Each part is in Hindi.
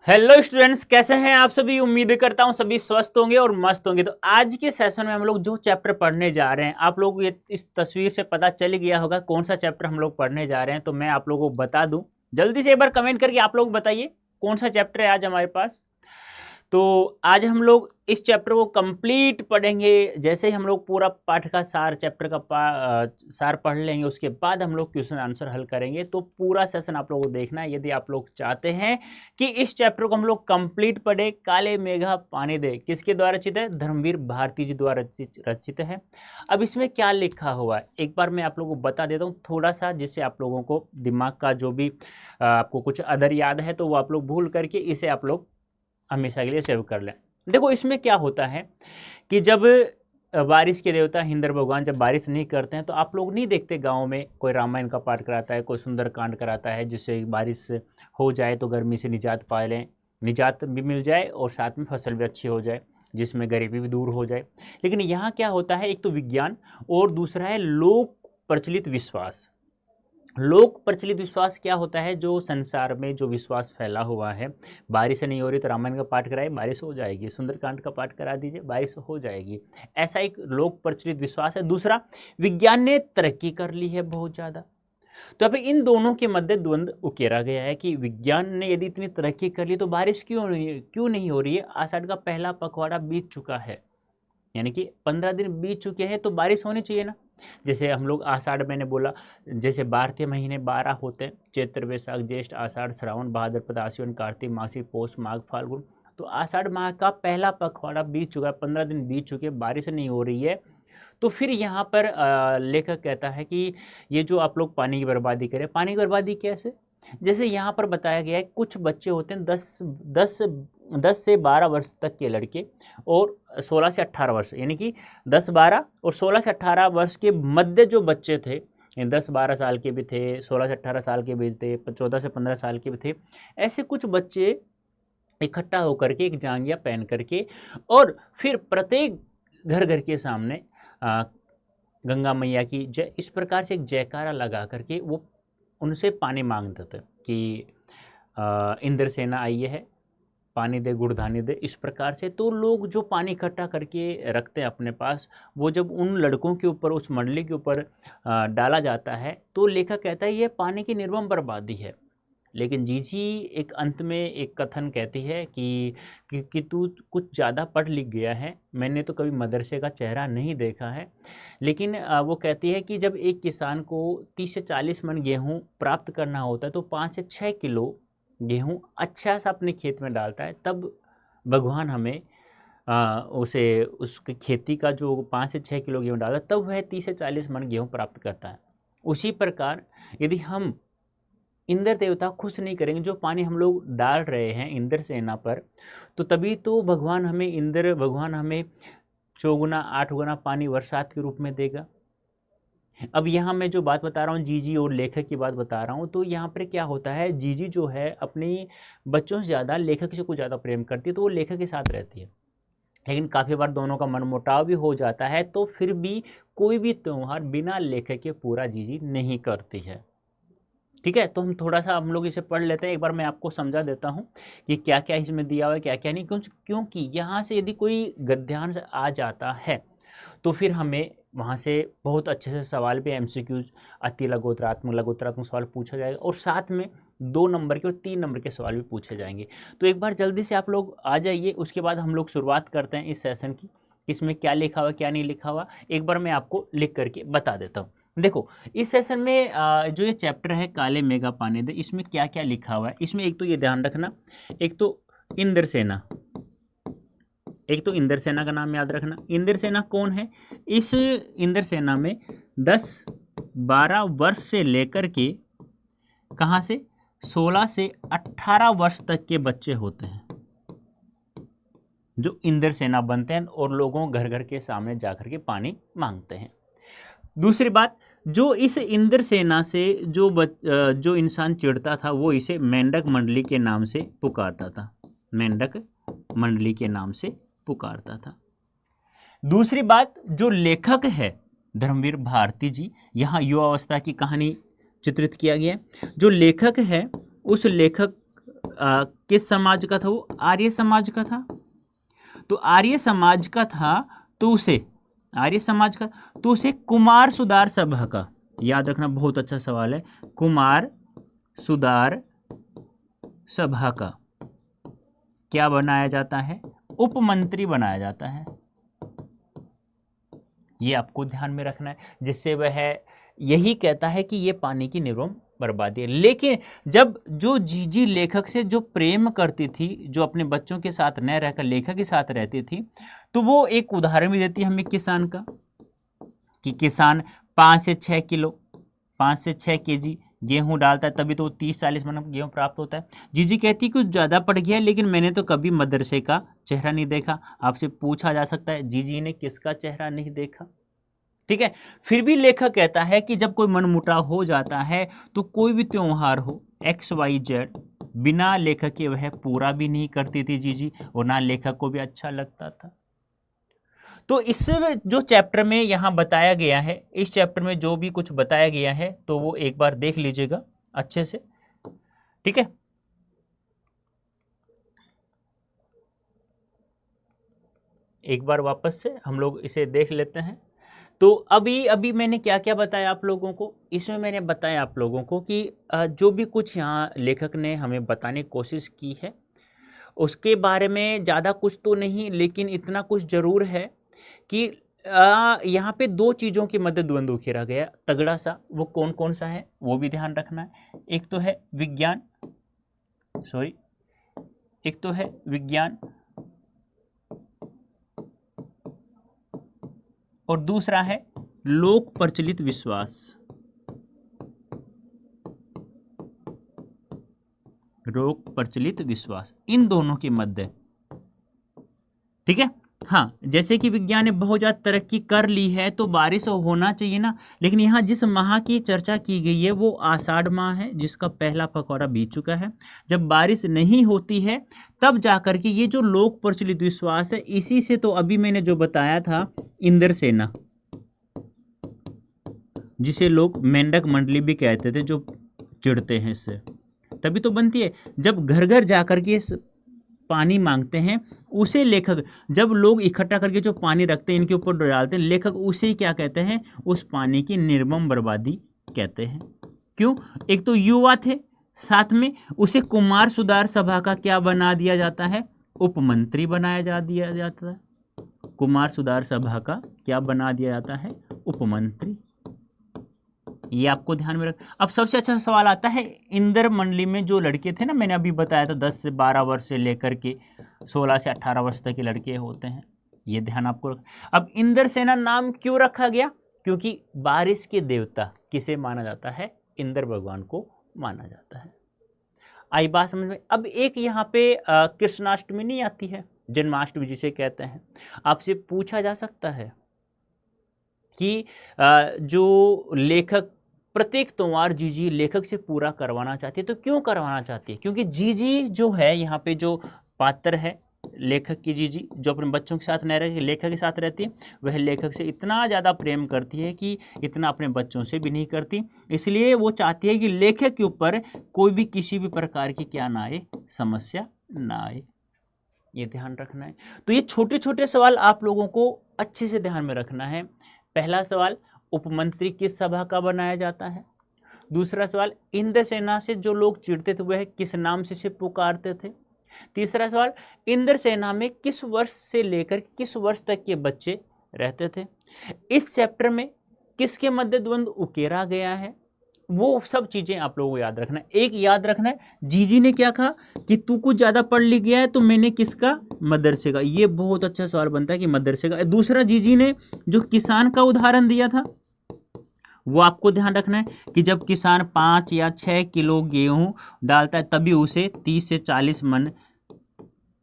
हेलो स्टूडेंट्स, कैसे हैं आप सभी। उम्मीद करता हूं सभी स्वस्थ होंगे और मस्त होंगे। तो आज के सेशन में हम लोग जो चैप्टर पढ़ने जा रहे हैं, आप लोग ये इस तस्वीर से पता चल गया होगा कौन सा चैप्टर हम लोग पढ़ने जा रहे हैं। तो मैं आप लोगों को बता दूं, जल्दी से एक बार कमेंट करके आप लोग बताइए कौन सा चैप्टर है आज हमारे पास। तो आज हम लोग इस चैप्टर को कंप्लीट पढ़ेंगे। जैसे ही हम लोग पूरा पाठ का सार, चैप्टर का सार पढ़ लेंगे, उसके बाद हम लोग क्वेश्चन आंसर हल करेंगे। तो पूरा सेशन आप लोगों को देखना है यदि आप लोग चाहते हैं कि इस चैप्टर को हम लोग कंप्लीट पढ़े। काले मेघा पानी दे किसके द्वारा रचित है? धर्मवीर भारती जी द्वारा रचित है। अब इसमें क्या लिखा हुआ है एक बार मैं आप लोगों को बता देता हूँ थोड़ा सा, जिससे आप लोगों को दिमाग का जो भी आपको कुछ अदर याद है तो वो आप लोग भूल करके इसे आप लोग हमेशा के लिए सेव कर लें। देखो इसमें क्या होता है कि जब बारिश के देवता इंद्र भगवान जब बारिश नहीं करते हैं तो आप लोग नहीं देखते गांव में कोई रामायण का पाठ कराता है, कोई सुंदरकांड कराता है, जिससे बारिश हो जाए तो गर्मी से निजात पा लें, निजात भी मिल जाए और साथ में फसल भी अच्छी हो जाए, जिसमें गरीबी भी दूर हो जाए। लेकिन यहाँ क्या होता है, एक तो विज्ञान और दूसरा है लोक प्रचलित विश्वास। लोक प्रचलित विश्वास क्या होता है? जो संसार में जो विश्वास फैला हुआ है, बारिश नहीं हो रही तो रामायण का पाठ कराए बारिश हो जाएगी, सुंदरकांड का पाठ करा दीजिए बारिश हो जाएगी, ऐसा एक लोक प्रचलित विश्वास है। दूसरा, विज्ञान ने तरक्की कर ली है बहुत ज़्यादा। तो अब इन दोनों के मध्य द्वंद्व उकेरा गया है कि विज्ञान ने यदि इतनी तरक्की कर ली तो बारिश क्यों नहीं हो रही है। आषाढ़ का पहला पखवाड़ा बीत चुका है, यानी कि 15 दिन बीत चुके हैं, तो बारिश होनी चाहिए ना। जैसे हम लोग आषाढ़, मैंने बोला जैसे भारतीय महीने 12 होते हैं, चैत्र वैशाख ज्येष्ठ आषाढ़ श्रावण भाद्रपद आश्विन कार्तिक माघ पौष माघ फाल्गुन। तो आषाढ़ माह का पहला पखवाड़ा बीत चुका है, 15 दिन बीत चुके, बारिश नहीं हो रही है। तो फिर यहाँ पर लेखक कहता है कि ये जो आप लोग पानी की बर्बादी करें, पानी की बर्बादी कैसे? जैसे यहाँ पर बताया गया है कुछ बच्चे होते हैं 10 से 12 वर्ष तक के लड़के और 16 से 18 वर्ष, यानी कि 10, 12 और 16 से 18 वर्ष के मध्य जो बच्चे थे, 10-12 साल के भी थे, 16 से 18 साल के भी थे, 14 से 15 साल के भी थे, ऐसे कुछ बच्चे इकट्ठा होकर के एक जांघिया पहन करके और फिर प्रत्येक घर घर के सामने गंगा मैया की जय, इस प्रकार से एक जयकारा लगा करके वो उनसे पानी मांगते थे कि इंद्र सेना आई है, पानी दे गुड़धानी दे, इस प्रकार से। तो लोग जो पानी इकट्ठा करके रखते हैं अपने पास, वो जब उन लड़कों के ऊपर, उस मंडली के ऊपर डाला जाता है तो लेखक कहता है ये पानी की निर्मम बर्बादी है। लेकिन जीजी एक अंत में एक कथन कहती है कि तू कुछ ज़्यादा पढ़ लिख गया है, मैंने तो कभी मदरसे का चेहरा नहीं देखा है। लेकिन वो कहती है कि जब एक किसान को 30 से 40 मन गेहूँ प्राप्त करना होता है तो 5 से 6 किलो गेहूँ अच्छा सा अपने खेत में डालता है, तब भगवान हमें उसे उसकी खेती का जो 5 से 6 किलो गेहूँ डाला तब वह 30 से 40 मन गेहूँ प्राप्त करता है। उसी प्रकार यदि हम इंद्र देवता खुश नहीं करेंगे, जो पानी हम लोग डाल रहे हैं इंद्र सेना पर, तो तभी तो भगवान हमें 4 गुना 8 गुना पानी बरसात के रूप में देगा। अब यहाँ मैं जो बात बता रहा हूँ जीजी और लेखक की बात बता रहा हूँ, तो यहाँ पर क्या होता है, जीजी जो है अपनी बच्चों से ज़्यादा लेखक से कुछ ज़्यादा प्रेम करती है, तो वो लेखक के साथ रहती है। लेकिन काफ़ी बार दोनों का मनमुटाव भी हो जाता है, तो फिर भी कोई भी त्यौहार बिना लेखक के पूरा जीजी नहीं करती है। ठीक है, तो हम थोड़ा सा हम लोग इसे पढ़ लेते हैं। एक बार मैं आपको समझा देता हूँ कि क्या क्या इसमें दिया हुआ है, क्या क्या नहीं। क्योंकि यहाँ से यदि कोई गद्यांश आ जाता है तो फिर हमें वहाँ से बहुत अच्छे से सवाल भी, एमसीक्यूज, अति लघुत्तरात्मक सवाल पूछा जाएगा और साथ में 2 नंबर के और 3 नंबर के सवाल भी पूछे जाएंगे। तो एक बार जल्दी से आप लोग आ जाइए, उसके बाद हम लोग शुरुआत करते हैं इस सेशन की। इसमें क्या लिखा हुआ क्या नहीं लिखा हुआ एक बार मैं आपको लिख करके बता देता हूँ। देखो इस सेशन में जो ये चैप्टर है काले मेघा पानी दे, इसमें क्या क्या लिखा हुआ है, इसमें एक तो ये ध्यान रखना, एक तो इंद्र सेना, एक तो इंद्र सेना का नाम याद रखना। इंद्र सेना कौन है? इस इंद्र सेना में 10-12 वर्ष से लेकर के कहाँ से 16 से 18 वर्ष तक के बच्चे होते हैं जो इंद्र सेना बनते हैं और लोगों घर घर के सामने जाकर के पानी मांगते हैं। दूसरी बात, जो इस इंद्र सेना से जो इंसान चिढ़ता था वो इसे मेंढक मंडली के नाम से पुकारता था, मेंढक मंडली के नाम से पुकारता था। दूसरी बात, जो लेखक है धर्मवीर भारती जी, यहाँ युवावस्था की कहानी चित्रित किया गया। जो लेखक है उस लेखक किस समाज का था वो? आर्य समाज का था। तो आर्य समाज का था तो उसे, आर्य समाज का तो उसे कुमार सुधार सभा का, याद रखना बहुत अच्छा सवाल है, कुमार सुधार सभा का क्या बनाया जाता है? उपमंत्री बनाया जाता है। ये आपको ध्यान में रखना है, जिससे वह यही कहता है कि ये पानी की निर्मम बर्बादी है। लेकिन जब जो जीजी लेखक से जो प्रेम करती थी, जो अपने बच्चों के साथ न रहकर लेखक के साथ रहती थी, तो वो एक उदाहरण भी देती है हमें किसान का, कि किसान 5 से 6 किलो 5 से 6 केजी गेहूं डालता है, तभी तो 30-40 मन गेहूं प्राप्त होता है। जीजी कहती कुछ ज़्यादा पड़ गया, लेकिन मैंने तो कभी मदरसे का चेहरा नहीं देखा। आपसे पूछा जा सकता है जीजी ने किसका चेहरा नहीं देखा? ठीक है। फिर भी लेखक कहता है कि जब कोई मनमुटाव हो जाता है तो कोई भी त्योहार हो XYZ, बिना लेखक के वह पूरा भी नहीं करती थी जीजी, और ना लेखक को भी अच्छा लगता था। तो इस जो चैप्टर में यहाँ बताया गया है, इस चैप्टर में जो भी कुछ बताया गया है तो वो एक बार देख लीजिएगा अच्छे से, ठीक है। एक बार वापस से हम लोग इसे देख लेते हैं। तो अभी मैंने क्या क्या बताया आप लोगों को? इसमें मैंने बताया आप लोगों को कि जो भी कुछ यहाँ लेखक ने हमें बताने की कोशिश की है उसके बारे में ज़्यादा कुछ तो नहीं, लेकिन इतना कुछ ज़रूर है कि यहाँ पे दो चीज़ों के मध्य द्वंद्व उकेरा गया तगड़ा सा। वो कौन कौन सा है वो भी ध्यान रखना है। एक तो है विज्ञान, एक तो है विज्ञान और दूसरा है लोक प्रचलित विश्वास। लोक प्रचलित विश्वास, इन दोनों के मध्य, ठीक है। हाँ, जैसे कि विज्ञान ने बहुत ज़्यादा तरक्की कर ली है तो बारिश होना चाहिए ना, लेकिन यहाँ जिस माह की चर्चा की गई है वो आषाढ़ माह है, जिसका पहला पखवाड़ा बीत चुका है। जब बारिश नहीं होती है तब जाकर के ये जो लोक प्रचलित विश्वास है, इसी से तो अभी मैंने जो बताया था इंद्रसेना, जिसे लोग मेंढक मंडली भी कहते थे, जो चिढ़ते हैं इससे, तभी तो बनती है। जब घर घर जाकर के पानी मांगते हैं, उसे लेखक, जब लोग इकट्ठा करके जो पानी रखते हैं इनके ऊपर डालते हैं, लेखक उसे क्या कहते हैं? उस पानी की निर्मम बर्बादी कहते हैं। क्यों? एक तो युवा थे, साथ में उसे कुमार सुधार सभा का क्या बना दिया जाता है? उपमंत्री बनाया दिया जाता है। कुमार सुधार सभा का क्या बना दिया जाता है? उपमंत्री। ये आपको ध्यान में रख। अब सबसे अच्छा सवाल आता है, इंद्र मंडली में जो लड़के थे ना, मैंने अभी बताया था 10 से 12 वर्ष से लेकर के 16 से 18 वर्ष तक के लड़के होते हैं, ये ध्यान आपको रख। अब इंद्रसेना नाम क्यों रखा गया? क्योंकि बारिश के देवता किसे माना जाता है? इंद्र भगवान को माना जाता है। आई बात समझ में? अब एक यहाँ पे कृष्णाष्टमी नहीं आती है, जन्माष्टमी जिसे कहते हैं। आपसे पूछा जा सकता है कि जो लेखक प्रत्येक त्योहार जीजी लेखक से पूरा करवाना चाहती है, तो क्यों करवाना चाहती है? क्योंकि जीजी जो है, यहाँ पे जो पात्र है लेखक की जीजी, जो अपने बच्चों के साथ नहीं रह लेखक के साथ रहती है, वह लेखक से इतना ज़्यादा प्रेम करती है कि इतना अपने बच्चों से भी नहीं करती। इसलिए वो चाहती है कि लेखक के ऊपर कोई भी किसी भी प्रकार की क्या ना आए, समस्या ना आए। ये ध्यान रखना है। तो ये छोटे छोटे सवाल आप लोगों को अच्छे से ध्यान में रखना है। पहला सवाल, उपमंत्री किस सभा का बनाया जाता है? दूसरा सवाल, इंद्रसेना से जो लोग चिढ़ते थे वह किस नाम से पुकारते थे? तीसरा सवाल, इंद्रसेना में किस वर्ष से लेकर किस वर्ष तक के बच्चे रहते थे? इस चैप्टर में किसके मध्य द्वंद्व उकेरा गया है? वो सब चीज़ें आप लोगों को याद रखना है। एक याद रखना है, जीजी ने क्या कहा कि तू कुछ ज़्यादा पढ़ लिख गया है, तो मैंने किसका? मदरसे का। ये बहुत अच्छा सवाल बनता है कि मदरसे का। दूसरा, जीजी ने जो किसान का उदाहरण दिया था वो आपको ध्यान रखना है कि जब किसान 5 या 6 किलो गेहूं डालता है तभी उसे 30 से 40 मन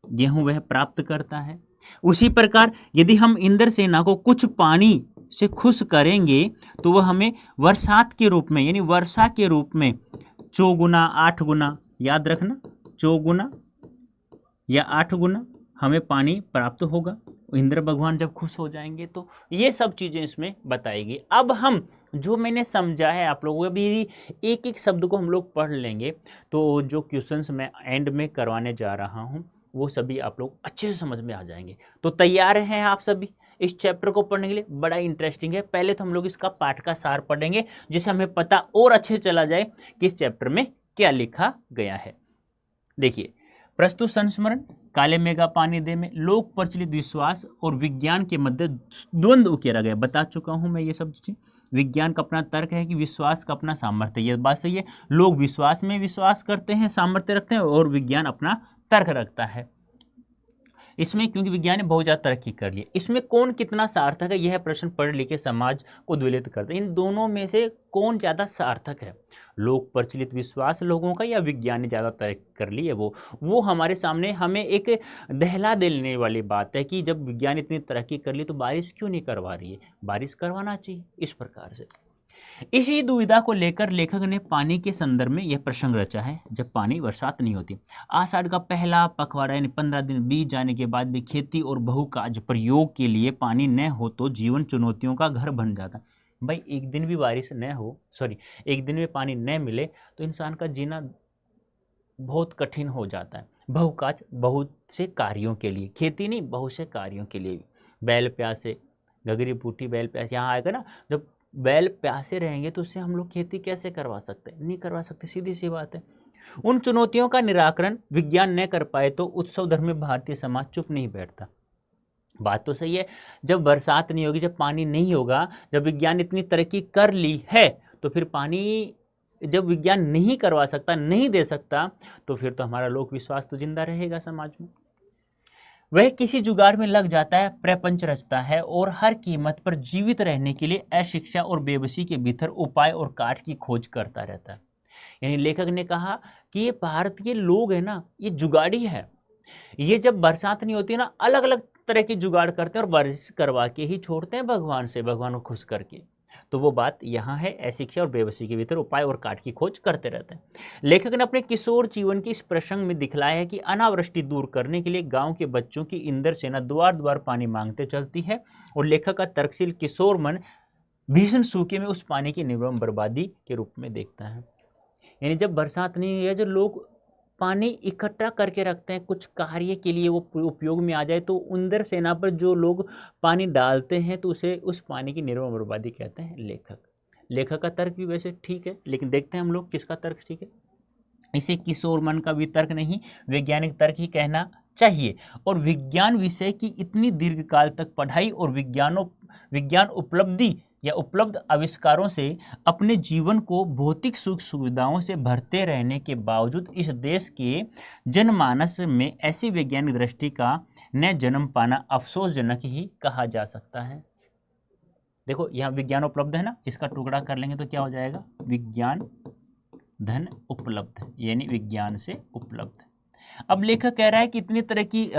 गेहूं वह प्राप्त करता है। उसी प्रकार यदि हम इंद्रसेना को कुछ पानी से खुश करेंगे तो वह हमें वर्षात के रूप में, यानी वर्षा के रूप में 4 गुना 8 गुना, याद रखना 4 गुना या 8 गुना हमें पानी प्राप्त होगा। इंद्र भगवान जब खुश हो जाएंगे तो ये सब चीज़ें इसमें बताएगी। अब हम जो मैंने समझा है आप लोगों को, अभी एक एक शब्द को हम लोग पढ़ लेंगे तो जो क्वेश्चंस मैं एंड में करवाने जा रहा हूँ वो सभी आप लोग अच्छे से समझ में आ जाएंगे। तो तैयार हैं आप सभी इस चैप्टर को पढ़ने के लिए? बड़ा इंटरेस्टिंग है। पहले तो हम लोग इसका पाठ का सार पढ़ेंगे जिससे हमें पता और अच्छे से चला जाए कि इस चैप्टर में क्या लिखा गया है। देखिए, प्रस्तुत संस्मरण काले मेघा पानी दे में लोक प्रचलित विश्वास और विज्ञान के मध्य द्वंद्व उकेरा गया। बता चुका हूं मैं ये सब चीज। विज्ञान का अपना तर्क है कि विश्वास का अपना सामर्थ्य, ये बात सही है। लोग विश्वास में विश्वास करते हैं, सामर्थ्य रखते हैं, और विज्ञान अपना तर्क रखता है इसमें, क्योंकि विज्ञान ने बहुत ज़्यादा तरक्की कर ली। इसमें कौन कितना सार्थक है, यह प्रश्न पढ़ लिखे समाज को द्विलित करता है। इन दोनों में से कौन ज़्यादा सार्थक है, लोक प्रचलित विश्वास लोगों का या विज्ञान ने ज़्यादा तरक्की कर ली है? वो हमारे सामने हमें एक दहला देने वाली बात है कि जब विज्ञान इतनी तरक्की कर ली तो बारिश क्यों नहीं करवा रही है? बारिश करवाना चाहिए। इस प्रकार से इसी दुविधा को लेकर लेखक ने पानी के संदर्भ में यह प्रसंग रचा है। जब पानी बरसात नहीं होती, आषाढ़ का पहला पखवाड़ा यानी 15 दिन बीत जाने के बाद भी खेती और बहुकाज प्रयोग के लिए पानी न हो तो जीवन चुनौतियों का घर बन जाता। भाई एक दिन भी बारिश न हो, एक दिन में पानी न मिले तो इंसान का जीना बहुत कठिन हो जाता है। बहुकाज बहुत से कार्यों के लिए, खेती नहीं बहुत से कार्यों के लिए भी। बैल प्यासे, गगरी बूटी बैल प्यासे यहाँ आएगा ना, जब बैल प्यासे रहेंगे तो उससे हम लोग खेती कैसे करवा सकते हैं? नहीं करवा सकते, सीधी सी बात है। उन चुनौतियों का निराकरण विज्ञान न कर पाए तो उत्सव धर्म में भारतीय समाज चुप नहीं बैठता। बात तो सही है, जब बरसात नहीं होगी, जब पानी नहीं होगा, जब विज्ञान इतनी तरक्की कर ली है तो फिर पानी जब विज्ञान नहीं करवा सकता, नहीं दे सकता, तो फिर तो हमारा लोक विश्वास तो जिंदा रहेगा समाज में। वह किसी जुगाड़ में लग जाता है, प्रपंच रचता है और हर कीमत पर जीवित रहने के लिए अशिक्षा और बेबसी के भीतर उपाय और काट की खोज करता रहता है। यानी लेखक ने कहा कि ये भारत के लोग हैं ना, ये जुगाड़ी है। ये जब बरसात नहीं होती ना, अलग अलग तरह की जुगाड़ करते हैं और बारिश करवा के ही छोड़ते हैं भगवान से, भगवान को खुश करके। तो वो बात यहाँ है, अशिक्षा और बेबसी के भीतर उपाय और काट की खोज करते रहते हैं। लेखक ने अपने किशोर जीवन के इस प्रसंग में दिखलाया है कि अनावृष्टि दूर करने के लिए गांव के बच्चों की इंद्र सेना द्वार द्वार पानी मांगते चलती है और लेखक का तर्कशील किशोर मन भीषण सूखे में उस पानी की निर्मम बर्बादी के रूप में देखता है। यानी जब बरसात नहीं हुई है, जो लोग पानी इकट्ठा करके रखते हैं कुछ कार्य के लिए, वो उपयोग में आ जाए, तो इंद्र सेना पर जो लोग पानी डालते हैं तो उसे उस पानी की निर्मम बर्बादी कहते हैं लेखक का तर्क भी वैसे ठीक है, लेकिन देखते हैं हम लोग किसका तर्क ठीक है। इसे किशोर मन का भी तर्क नहीं, वैज्ञानिक तर्क ही कहना चाहिए। और विज्ञान विषय की इतनी दीर्घकाल तक पढ़ाई और विज्ञान उपलब्धि या उपलब्ध आविष्कारों से अपने जीवन को भौतिक सुख सुविधाओं से भरते रहने के बावजूद इस देश के जनमानस में ऐसी वैज्ञानिक दृष्टि का न जन्म पाना अफसोसजनक ही कहा जा सकता है। देखो यहाँ विज्ञान उपलब्ध है ना, इसका टुकड़ा कर लेंगे तो क्या हो जाएगा, विज्ञान धन उपलब्ध, यानी विज्ञान से उपलब्ध। अब लेखक कह रहा है कि इतनी तरह की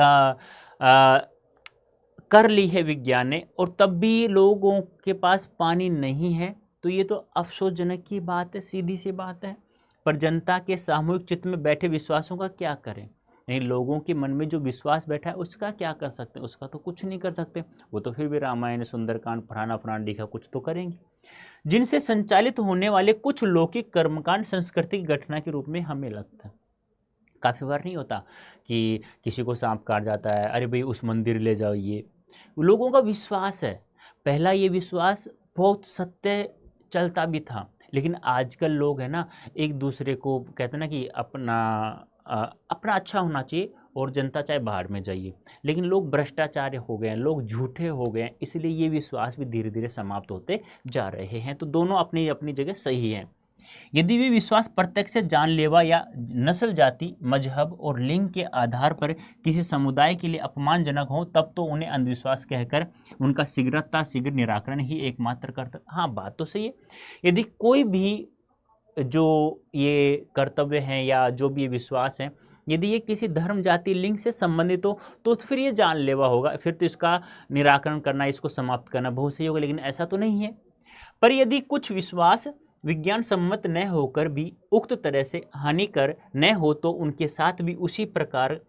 कर ली है विज्ञान ने और तब भी लोगों के पास पानी नहीं है, तो ये तो अफसोसजनक की बात है, सीधी सी बात है। पर जनता के सामूहिक चित्त में बैठे विश्वासों का क्या करें? नहीं, लोगों के मन में जो विश्वास बैठा है उसका क्या कर सकते हैं? उसका तो कुछ नहीं कर सकते। वो तो फिर भी रामायण सुंदरकांड फलाना लिखा कुछ तो करेंगे। जिनसे संचालित होने वाले कुछ लौकिक कर्मकांड संस्कृति की घटना के रूप में हमें लगता है। काफ़ी बार नहीं होता कि किसी को सांप काट जाता है, अरे भाई उस मंदिर ले जाओ, ये लोगों का विश्वास है। पहला ये विश्वास बहुत सत्य चलता भी था, लेकिन आजकल लोग है ना एक दूसरे को कहते हैं ना कि अपना अच्छा होना चाहिए और जनता चाहे बाहर में जाइए, लेकिन लोग भ्रष्टाचार हो गए हैं, लोग झूठे हो गए हैं, इसलिए ये विश्वास भी धीरे धीरे समाप्त होते जा रहे हैं। तो दोनों अपनी अपनी जगह सही हैं। यदि वे विश्वास प्रत्यक्ष जानलेवा या नस्ल, जाति, मजहब और लिंग के आधार पर किसी समुदाय के लिए अपमानजनक हो, तब तो उन्हें अंधविश्वास कहकर उनका शीघ्र निराकरण ही एकमात्र कर्तव्य। हाँ, बात तो सही है। यदि कोई भी जो ये कर्तव्य हैं या जो भी ये विश्वास है, यदि ये किसी धर्म, जाति, लिंग से संबंधित हो तो फिर ये जानलेवा होगा, फिर तो इसका निराकरण करना, इसको समाप्त करना बहुत सही होगा, लेकिन ऐसा तो नहीं है। पर यदि कुछ विश्वास विज्ञान सम्मत न होकर भी उक्त तरह से हानिकर न हो तो उनके साथ भी उसी प्रकार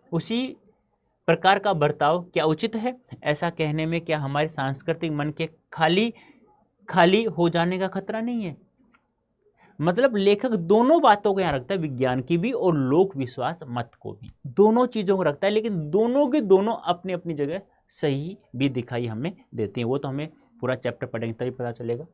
का बर्ताव क्या उचित है? ऐसा कहने में क्या हमारे सांस्कृतिक मन के खाली खाली हो जाने का खतरा नहीं है। मतलब लेखक दोनों बातों को यहां रखता है, विज्ञान की भी और लोक विश्वास मत को भी, दोनों चीजों को रखता है, लेकिन दोनों के दोनों अपनी अपनी जगह सही भी दिखाई हमें देती हैं। वो तो हमें पूरा चैप्टर पढ़ेंगे तभी पता चलेगा।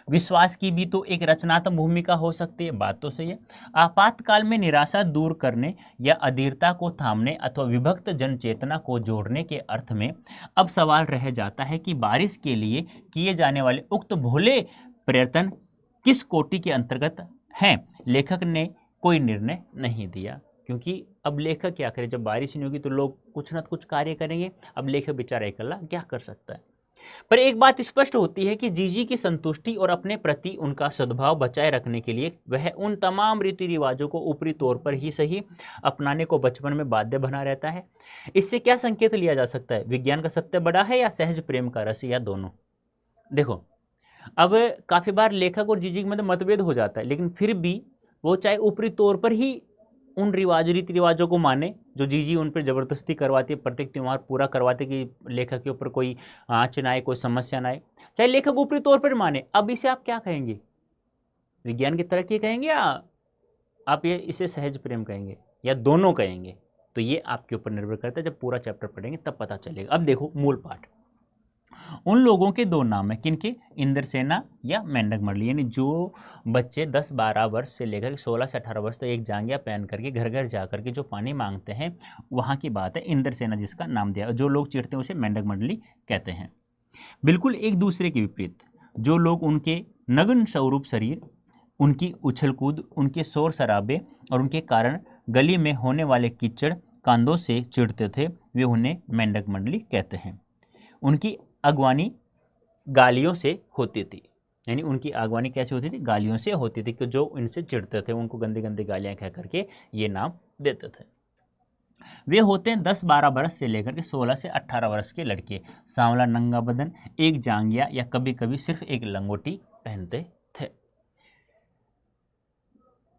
विश्वास की भी तो एक रचनात्मक भूमिका हो सकती है, बात तो सही है। आपातकाल में निराशा दूर करने या अधीरता को थामने अथवा विभक्त जनचेतना को जोड़ने के अर्थ में अब सवाल रह जाता है कि बारिश के लिए किए जाने वाले उक्त भोले प्रयत्न किस कोटि के अंतर्गत हैं। लेखक ने कोई निर्णय नहीं दिया, क्योंकि अब लेखक क्या करे, जब बारिश नहीं होगी तो लोग कुछ ना कुछ कार्य करेंगे। अब लेखक बेचारा अकेला क्या कर सकता है। पर एक बात स्पष्ट होती है कि जीजी की संतुष्टि और अपने प्रति उनका सद्भाव बचाए रखने के लिए वह उन तमाम रीति रिवाजों को ऊपरी तौर पर ही सही अपनाने को बचपन में बाध्य बना रहता है। इससे क्या संकेत लिया जा सकता है, विज्ञान का सत्य बड़ा है या सहज प्रेम का रस, या दोनों। देखो, अब काफी बार लेखक और जीजी में मतभेद हो जाता है, लेकिन फिर भी वो चाहे ऊपरी तौर पर ही उन रीति रिवाजों को माने जो जीजी उन पर जबरदस्ती करवाती है, प्रत्येक त्यौहार पूरा करवाते कि लेखक के ऊपर कोई आँच ना आए, कोई समस्या ना आए, चाहे लेखक ऊपरी तौर पर माने। अब इसे आप क्या कहेंगे, विज्ञान की तरक्की कहेंगे या आप ये इसे सहज प्रेम कहेंगे, या दोनों कहेंगे? तो ये आपके ऊपर निर्भर करता है, जब पूरा चैप्टर पढ़ेंगे तब पता चलेगा। अब देखो मूल पाठ, उन लोगों के दो नाम है, किनके, इंद्रसेना या मेंढक मंडली, यानी जो बच्चे 10-12 वर्ष से लेकर 16 से 18 वर्ष तक एक जांघिया पहन करके घर घर जा करके जो पानी मांगते हैं, वहाँ की बात है इंद्रसेना जिसका नाम दिया। जो लोग चिढ़ते हैं उसे मेंढक मंडली कहते हैं। बिल्कुल एक दूसरे के विपरीत जो लोग उनके नग्न स्वरूप शरीर, उनकी उछल कूद, उनके शोर शराबे और उनके कारण गली में होने वाले कीचड़ कांदों से चिढ़ते थे, वे उन्हें मेंढक मंडली कहते हैं। उनकी अगवानी गालियों से होती थी, यानी उनकी अगवानी कैसे होती थी, गालियों से होती थी, कि जो इनसे चिढ़ते थे उनको गंदी गंदी गालियां कह करके ये नाम देते थे। वे होते हैं 10-12 वर्ष से लेकर के 16 से 18 वर्ष के लड़के, सांवला नंगा बदन, एक जांघिया या कभी कभी सिर्फ एक लंगोटी पहनते थे।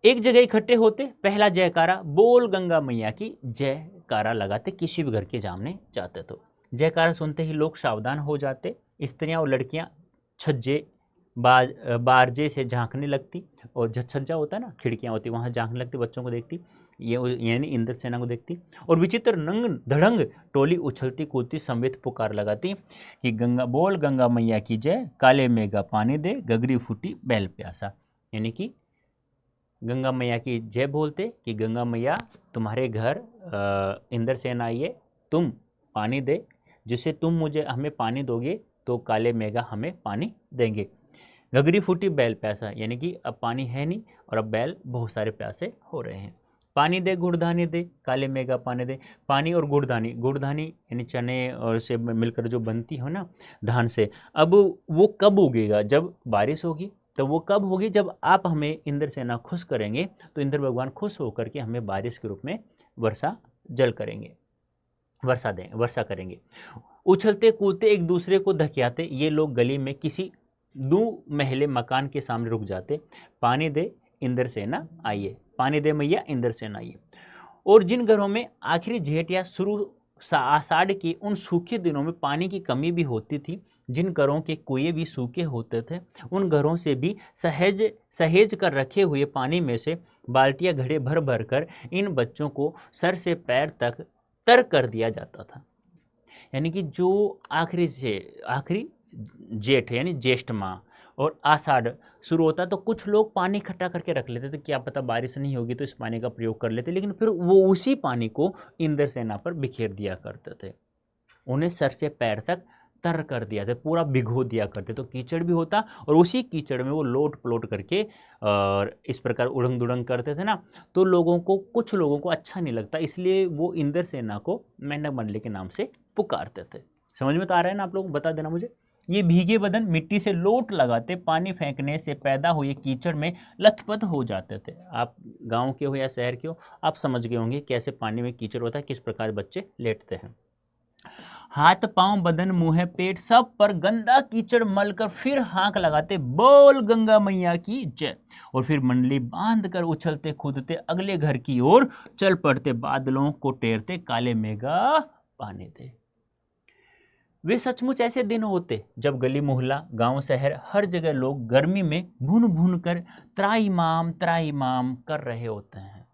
एक जगह इकट्ठे होते, पहला जयकारा बोल गंगा मैया की जयकारा लगाते, किसी भी घर के सामने जाते तो जयकारा सुनते ही लोग सावधान हो जाते। स्त्रियां और लड़कियां छज्जे बारजे से झांकने लगती, और जो छज्जा होता है ना, खिड़कियां होती, वहां झांकने लगती, बच्चों को देखती, ये यानी इंद्रसेना को देखती, और विचित्र नंग धड़ंग टोली उछलती कूदती समेत पुकार लगाती कि गंगा बोल गंगा मैया की जय, काले मेघा पानी दे, गगरी फूटी बैल प्यासा। यानी कि गंगा मैया की जय बोलते कि गंगा मैया तुम्हारे घर इंद्रसेना आई है, तुम पानी दे, जिससे तुम मुझे हमें पानी दोगे तो काले मेघा हमें पानी देंगे। गगरी फूटी बैल प्यासा, यानी कि अब पानी है नहीं और अब बैल बहुत सारे प्यासे हो रहे हैं। पानी दे गुड़धानी दे, काले मेघा पानी दे। पानी और गुड़धानी, गुड़धानी यानी चने और से मिलकर जो बनती हो ना धान से, अब वो कब उगेगा, जब बारिश होगी। तो वो कब होगी, जब आप हमें इंद्रसेना खुश करेंगे, तो इंद्र भगवान खुश होकर के हमें बारिश के रूप में वर्षा जल करेंगे, वर्षा करेंगे। उछलते कूदते एक दूसरे को धकियाते ये लोग गली में किसी 2 महले मकान के सामने रुक जाते। पानी दे इंद्रसेना आइए, पानी दे मैया इंद्रसेना आइए। और जिन घरों में आखिरी जेठ या शुरू आषाढ़ के उन सूखे दिनों में पानी की कमी भी होती थी, जिन घरों के कुएं भी सूखे होते थे, उन घरों से भी सहेज कर रखे हुए पानी में से बाल्टियां घड़े भर भर कर इन बच्चों को सर से पैर तक तर कर दिया जाता था। यानी कि जो आखिरी जेठ यानी ज्येष्ठ माह और आषाढ़ शुरू होता, तो कुछ लोग पानी इकट्ठा करके रख लेते थे, क्या पता बारिश नहीं होगी तो इस पानी का प्रयोग कर लेते, लेकिन फिर वो उसी पानी को इंद्रसेना पर बिखेर दिया करते थे, उन्हें सर से पैर तक तर कर दिया था, पूरा भिगो दिया करते, तो कीचड़ भी होता और उसी कीचड़ में वो लोट पलोट करके और इस प्रकार उड़ंग दुड़ंग करते थे ना, तो कुछ लोगों को अच्छा नहीं लगता, इसलिए वो इंद्रसेना को मेंढक मंडली के नाम से पुकारते थे। समझ में तो आ रहा है ना आप लोग, बता देना मुझे। ये भीगे बदन मिट्टी से लोट लगाते, पानी फेंकने से पैदा हुए कीचड़ में लथपथ हो जाते थे। आप गांव के हो या शहर के हो, आप समझ गए होंगे कैसे पानी में कीचड़ होता है, किस प्रकार बच्चे लेटते हैं। हाथ पांव बदन मुंह पेट सब पर गंदा कीचड़ मलकर फिर हाँक लगाते बोल गंगा मैया की जय, और फिर मंडली बांध कर उछलते कूदते अगले घर की ओर चल पड़ते, बादलों को टेरते काले मेघा पानी दे। वे सचमुच ऐसे दिन होते जब गली मोहल्ला गांव शहर हर जगह लोग गर्मी में भून भून कर त्राहिमाम कर रहे होते हैं।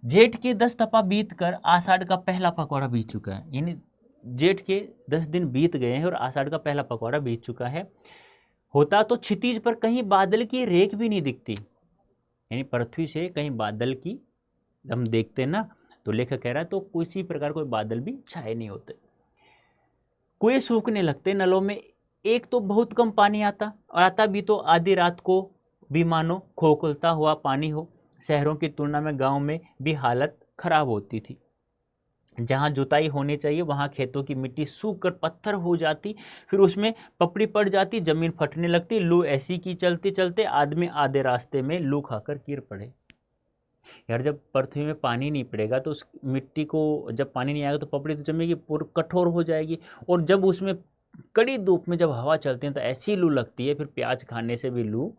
जेठ के 10 तपा बीत कर आषाढ़ का पहला पकवाड़ा बीत चुका है, यानी जेठ के 10 दिन बीत गए हैं और आषाढ़ का पहला पकवाड़ा बीत चुका है। होता तो क्षितिज पर कहीं बादल की रेख भी नहीं दिखती, यानी पृथ्वी से कहीं बादल की हम देखते ना, तो लेखक कह रहा है तो किसी प्रकार कोई बादल भी छाए नहीं होते। कुएं सूखने लगते नलों में, एक तो बहुत कम पानी आता और आता भी तो आधी रात को भी मानो खोखलता हुआ पानी हो। शहरों की तुलना में गांव में भी हालत खराब होती थी। जहां जुताई होनी चाहिए वहां खेतों की मिट्टी सूख कर पत्थर हो जाती, फिर उसमें पपड़ी पड़ जाती, जमीन फटने लगती। लू ऐसी की चलते चलते आदमी आधे रास्ते में लू खाकर गिर पड़े। यार जब पृथ्वी में पानी नहीं पड़ेगा तो उस मिट्टी को, जब पानी नहीं आएगा तो पपड़ी तो जमेगी, पूरी कठोर हो जाएगी, और जब उसमें कड़ी धूप में जब हवा चलती है तो ऐसी लू लगती है, फिर प्याज खाने से भी लू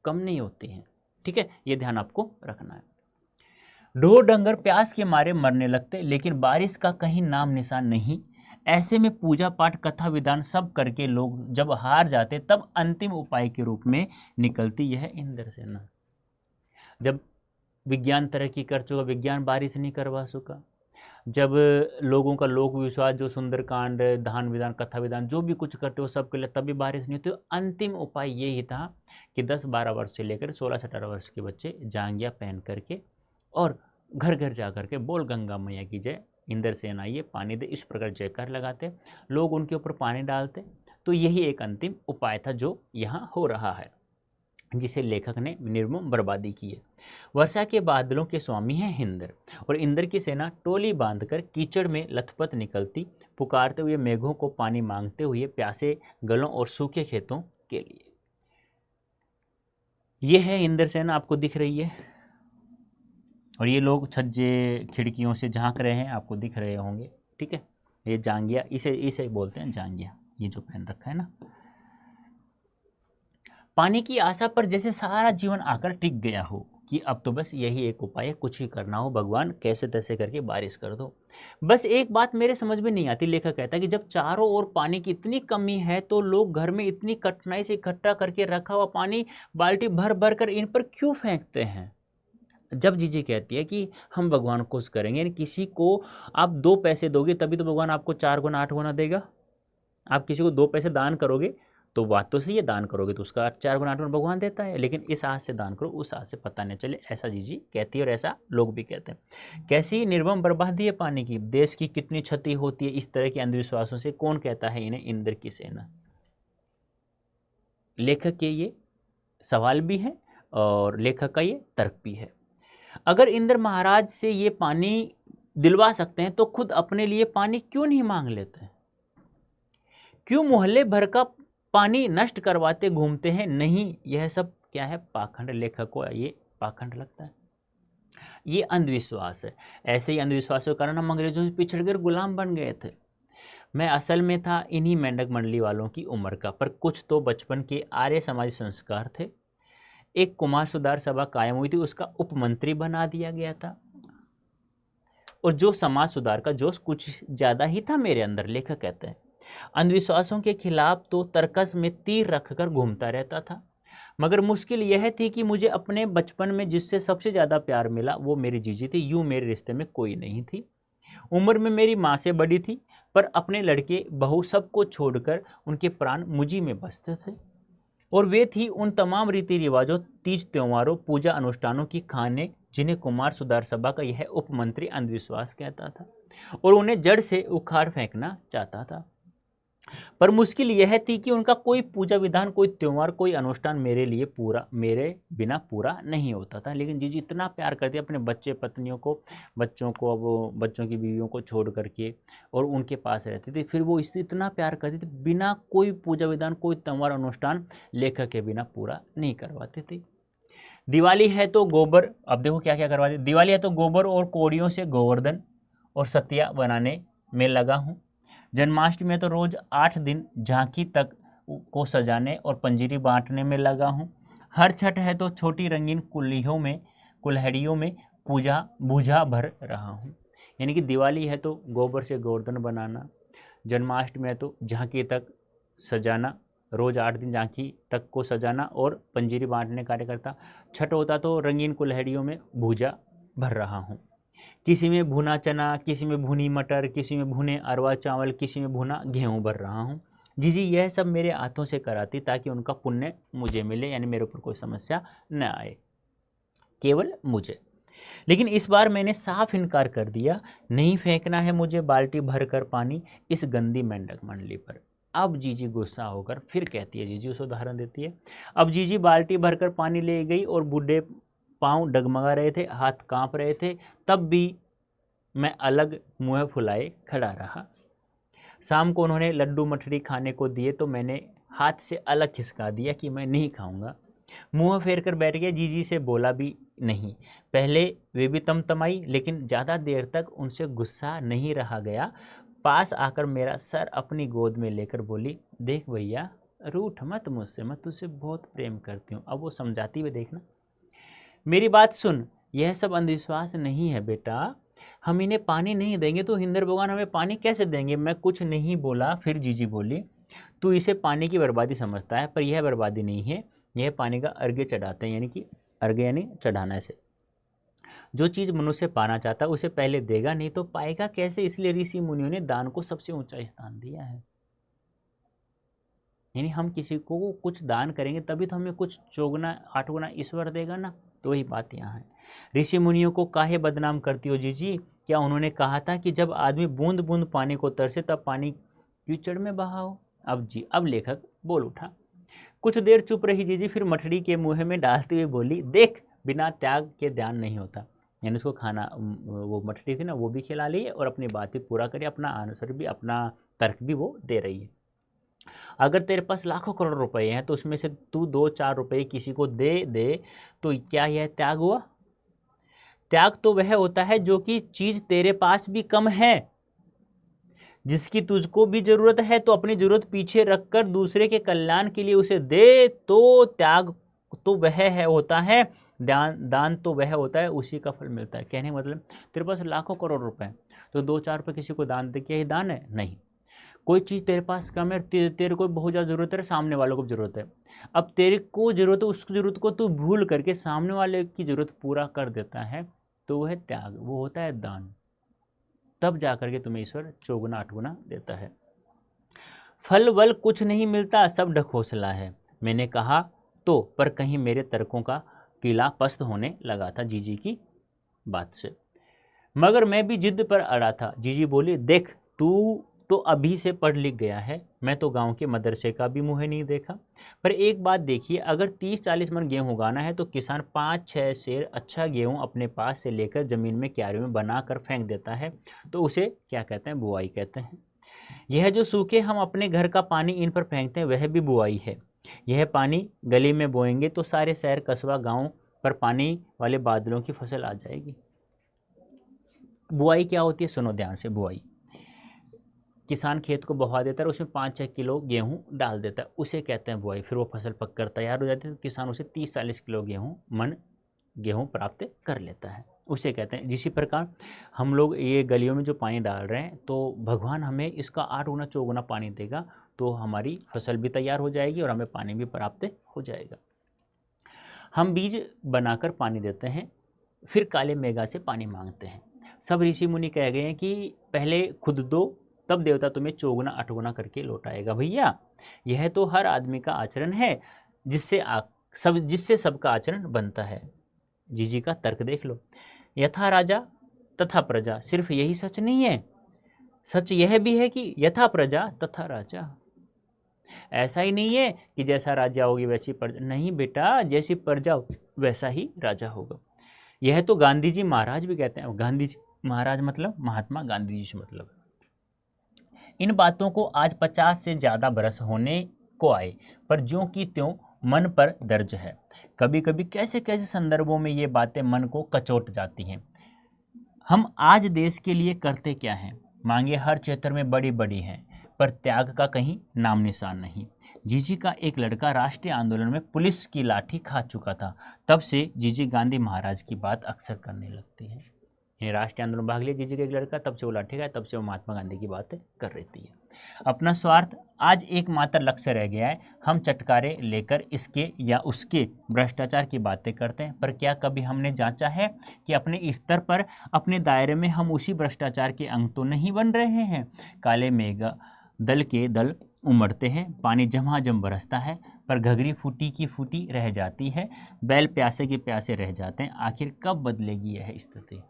कम नहीं होती है। ठीक है, ये ध्यान आपको रखना है। ढोर डंगर प्यास के मारे मरने लगते, लेकिन बारिश का कहीं नाम निशान नहीं। ऐसे में पूजा पाठ कथा विधान सब करके लोग जब हार जाते तब अंतिम उपाय के रूप में निकलती यह इंद्रसेना। जब विज्ञान तरक्की कर चुका, विज्ञान बारिश नहीं करवा सका, जब लोगों का लोक विश्वास जो सुंदरकांड दान विधान कथा विधान जो भी कुछ करते वो सब के लिए तभी बारिश नहीं होती, अंतिम उपाय यही था कि 10-12 वर्ष से लेकर 16-17 वर्ष के बच्चे जांघिया पहन करके और घर घर जा करके बोल गंगा मैया की जय, इंद्रसेन आइए पानी दे, इस प्रकार जयकार लगाते, लोग उनके ऊपर पानी डालते। तो यही एक अंतिम उपाय था जो यहाँ हो रहा है, जिसे लेखक ने निर्मम बर्बादी की है। वर्षा के बादलों के स्वामी हैं इंद्र, और इंद्र की सेना टोली बांधकर कीचड़ में लथपथ निकलती, पुकारते हुए मेघों को पानी मांगते हुए प्यासे गलों और सूखे खेतों के लिए। यह है इंद्र सेना, आपको दिख रही है, और ये लोग छज्जे खिड़कियों से झांक रहे हैं, आपको दिख रहे होंगे। ठीक है, ये जांघिया, इसे बोलते हैं जांघिया, ये जो पहन रखा है ना। पानी की आशा पर जैसे सारा जीवन आकर टिक गया हो कि अब तो बस यही एक उपाय है, कुछ ही करना हो, भगवान कैसे तैसे करके बारिश कर दो। बस एक बात मेरे समझ में नहीं आती, लेखक कहता है कि जब चारों ओर पानी की इतनी कमी है तो लोग घर में इतनी कठिनाई से इकट्ठा करके रखा हुआ पानी बाल्टी भर भर कर इन पर क्यों फेंकते हैं। जब जीजी कहती है कि हम भगवान को खुश करेंगे, यानी किसी को आप 2 पैसे दोगे तभी तो भगवान आपको 4 गुना 8 गुना देगा। आप किसी को 2 पैसे दान करोगे तो बात तो सही है, दान करोगे तो उसका 4 गुना 8 गुना भगवान देता है, लेकिन इस आस से दान करो उस आस से पता नहीं चले, ऐसा जीजी कहती है और ऐसा लोग भी कहते हैं। कैसी निर्मम बर्बादी है पानी की, देश की कितनी क्षति होती है इस तरह के अंधविश्वासों से, कौन कहता है इन्हें इंद्र की सेना। लेखक के ये सवाल भी है और लेखक का ये तर्क भी है। अगर इंद्र महाराज से ये पानी दिलवा सकते हैं तो खुद अपने लिए पानी क्यों नहीं मांग लेते हैं? क्यों मोहल्ले भर का पानी नष्ट करवाते घूमते हैं? नहीं, यह सब क्या है, पाखंड। लेखक को ये पाखंड लगता है, ये अंधविश्वास है। ऐसे ही अंधविश्वासों के कारण हम अंग्रेजों से पिछड़ कर गुलाम बन गए थे। मैं असल में था इन्हीं मेंढक मंडली वालों की उम्र का, पर कुछ तो बचपन के आर्य समाज संस्कार थे। एक कुमार सुधार सभा कायम हुई थी, उसका उपमंत्री बना दिया गया था, और जो समाज सुधार का जोश कुछ ज्यादा ही था मेरे अंदर। लेखक कहते हैं अंधविश्वासों के खिलाफ तो तर्कस में तीर रखकर घूमता रहता था, मगर मुश्किल यह थी कि मुझे अपने बचपन में जिससे सबसे ज्यादा प्यार मिला वो मेरी जीजी थी। यूं मेरे रिश्ते में कोई नहीं थी, उम्र में मेरी माँ से बड़ी थी, पर अपने लड़के बहू सबको छोड़कर उनके प्राण मुझी में बसते थे, और वे थी उन तमाम रीति रिवाजों, तीज त्योहारों, पूजा अनुष्ठानों की खाने जिन्हें कुमार सुधार सभा का यह उपमंत्री अंधविश्वास कहता था और उन्हें जड़ से उखाड़ फेंकना चाहता था। पर मुश्किल यह थी कि उनका कोई पूजा विधान, कोई त्योहार, कोई अनुष्ठान मेरे बिना पूरा नहीं होता था। लेकिन जीजी इतना प्यार करती अपने बच्चे पत्नियों को, बच्चों को, वो बच्चों की बीवियों को छोड़ करके, और उनके पास रहती थी। फिर वो इससे इतना प्यार करती थी, बिना कोई पूजा विधान, कोई त्योहार अनुष्ठान लेखक के बिना पूरा नहीं करवाती थी। दिवाली है तो गोबर, अब देखो क्या क्या करवाती। दिवाली है तो गोबर और कोड़ियों से गोवर्धन और सतिया बनाने में लगा हूँ। जन्माष्टमी में तो रोज 8 दिन झांकी तक को सजाने और पंजीरी बांटने में लगा हूँ। हर छठ है तो छोटी रंगीन कुल्हड़ियों में पूजा भूजा भर रहा हूँ। यानी कि दिवाली है तो गोबर से गोवर्धन बनाना, जन्माष्टमी है तो झांकी तक सजाना, रोज़ 8 दिन झांकी तक को सजाना और पंजीरी बांटने कार्य करता। छठ होता तो रंगीन कुल्हड़ियों में भूजा भर रहा हूँ। किसी में भुना चना, किसी में भुनी मटर, किसी में भुने अरवा चावल, किसी में भुना गेहूँ भर रहा हूँ। जीजी यह सब मेरे हाथों से कराती ताकि उनका पुण्य मुझे मिले, यानी मेरे ऊपर कोई समस्या न आए, केवल मुझे। लेकिन इस बार मैंने साफ इनकार कर दिया, नहीं फेंकना है मुझे बाल्टी भरकर पानी इस गंदी मेंढक मंडली पर। अब जीजी गुस्सा होकर फिर कहती है, जीजी उस उदाहरण देती है। अब जीजी बाल्टी भरकर पानी ले गई और बूढ़े पाँव डगमगा रहे थे, हाथ कांप रहे थे, तब भी मैं अलग मुँह फुलाए खड़ा रहा। शाम को उन्होंने लड्डू मठरी खाने को दिए तो मैंने हाथ से अलग खिसका दिया कि मैं नहीं खाऊंगा। मुंह फेर कर बैठ गया, जीजी से बोला भी नहीं। पहले वे भी तमतमाई, लेकिन ज़्यादा देर तक उनसे गुस्सा नहीं रहा गया। पास आकर मेरा सर अपनी गोद में लेकर बोली, देख भैया रूठ मत मुझसे, मैं तुझसे बहुत प्रेम करती हूँ। अब वो समझाती हुई देखना, मेरी बात सुन, यह सब अंधविश्वास नहीं है बेटा। हम इन्हें पानी नहीं देंगे तो इंद्र भगवान हमें पानी कैसे देंगे। मैं कुछ नहीं बोला। फिर जीजी बोली, तू इसे पानी की बर्बादी समझता है, पर यह बर्बादी नहीं है, यह पानी का अर्घ्य चढ़ाते हैं, यानी कि अर्घ्य यानी चढ़ाना से। जो चीज़ मनुष्य पाना चाहता है उसे पहले देगा, नहीं तो पाएगा कैसे। इसलिए ऋषि मुनियों ने दान को सबसे ऊंचा स्थान दिया है। यानी हम किसी को कुछ दान करेंगे तभी तो हमें कुछ चौगुना आठगुना ईश्वर देगा ना। तो वही बात यहाँ है। ऋषि मुनियों को काहे बदनाम करती हो जीजी? क्या उन्होंने कहा था कि जब आदमी बूंद बूंद पानी को तरसे तब पानी कीचड़ में बहाओ? अब लेखक बोल उठा। कुछ देर चुप रही जीजी, फिर मठड़ी के मुँह में डालते हुए बोली, देख बिना त्याग के ध्यान नहीं होता। यानी उसको खाना, वो मठड़ी थी ना, वो भी खिला ली है और अपनी बात भी पूरा करी, अपना आंसर भी, अपना तर्क भी वो दे रही है। अगर तेरे पास लाखों करोड़ रुपए हैं तो उसमें से तू 2-4 रुपए किसी को दे दे तो क्या यह त्याग हुआ? त्याग तो वह होता है जो कि चीज तेरे पास भी कम है, जिसकी तुझको भी जरूरत है, तो अपनी जरूरत पीछे रखकर दूसरे के कल्याण के लिए उसे दे, तो त्याग तो वह है होता है। दान तो वह होता है, उसी का फल मिलता है। कहने का मतलब, तेरे पास लाखों करोड़ रुपए तो 2-4 रुपए किसी को दान दे, क्या ये दान है? नहीं। कोई चीज़ तेरे पास कम है, तेरे को बहुत ज़्यादा ज़रूरत है, सामने वालों को भी ज़रूरत है। अब तेरे को ज़रूरत है, उस ज़रूरत को तू भूल करके सामने वाले की ज़रूरत पूरा कर देता है, तो वह त्याग, वो होता है दान। तब जा करके तुम्हें ईश्वर 4-8 देता है। फल वल कुछ नहीं मिलता, सब ढकोसला है। मैंने कहा तो, पर कहीं मेरे तर्कों का किला पस्त होने लगा था जीजी की बात से, मगर मैं भी जिद पर अड़ा था। जीजी बोली, देख तू तो अभी से पढ़ लिख गया है, मैं तो गांव के मदरसे का भी मुँह नहीं देखा। पर एक बात देखिए, अगर 30-40 मन गेहूँ उगाना है तो किसान 5-6 सेर अच्छा गेहूँ अपने पास से लेकर ज़मीन में क्यारियों में बना कर फेंक देता है, तो उसे क्या कहते हैं? बुआई कहते हैं। यह जो सूखे हम अपने घर का पानी इन पर फेंकते हैं, वह भी बुआई है। यह पानी गली में बोएंगे तो सारे शहर कस्बा गाँव पर पानी वाले बादलों की फसल आ जाएगी। बुआई क्या होती है? सुनो ध्यान से। बुआई, किसान खेत को बहा देता है, उसमें 5-6 किलो गेहूँ डाल देता है, उसे कहते हैं बुआई। फिर वो फसल पककर तैयार हो जाती है तो किसान उसे 30-40 किलो गेहूँ प्राप्त कर लेता है, उसे कहते हैं। जिसी प्रकार हम लोग ये गलियों में जो पानी डाल रहे हैं, तो भगवान हमें इसका 8-4 पानी देगा, तो हमारी फसल भी तैयार हो जाएगी और हमें पानी भी प्राप्त हो जाएगा। हम बीज बनाकर पानी देते हैं, फिर काले मेघा से पानी मांगते हैं। सब ऋषि मुनि कह गए हैं कि पहले खुद दो, तब देवता तुम्हें 4-8 करके लौटाएगा। भैया यह तो हर आदमी का आचरण है, जिससे सबका आचरण बनता है। जीजी का तर्क देख लो, यथा राजा तथा प्रजा, सिर्फ यही सच नहीं है, सच यह भी है कि यथा प्रजा तथा राजा। ऐसा ही नहीं है कि जैसा राजा होगी वैसी प्रजा, नहीं बेटा, जैसी प्रजा वैसा ही राजा होगा। यह तो गांधी जी महाराज भी कहते हैं। गांधी जी महाराज मतलब महात्मा गांधी जी से मतलब। इन बातों को आज 50 से ज़्यादा बरस होने को आए, पर ज्यों की त्यों मन पर दर्ज है। कभी कभी कैसे कैसे संदर्भों में ये बातें मन को कचोट जाती हैं। हम आज देश के लिए करते क्या हैं? मांगे हर क्षेत्र में बड़ी बड़ी हैं, पर त्याग का कहीं नाम निशान नहीं। जीजी का एक लड़का राष्ट्रीय आंदोलन में पुलिस की लाठी खा चुका था, तब से जीजी गांधी महाराज की बात अक्सर करने लगती है। यानी राष्ट्रीय आंदोलन भाग लिया जीजी का एक लड़का, तब से वो लाठी गया, तब से वो महात्मा गांधी की बातें कर रही है। अपना स्वार्थ आज एकमात्र लक्ष्य रह गया है। हम चटकारे लेकर इसके या उसके भ्रष्टाचार की बातें करते हैं, पर क्या कभी हमने जांचा है कि अपने स्तर पर, अपने दायरे में हम उसी भ्रष्टाचार के अंग तो नहीं बन रहे हैं। काले मेघ दल के दल उमड़ते हैं, पानी झमाझम बरसता है, पर घघरी फूटी की फूटी रह जाती है, बैल प्यासे के प्यासे रह जाते हैं। आखिर कब बदलेगी यह स्थिति?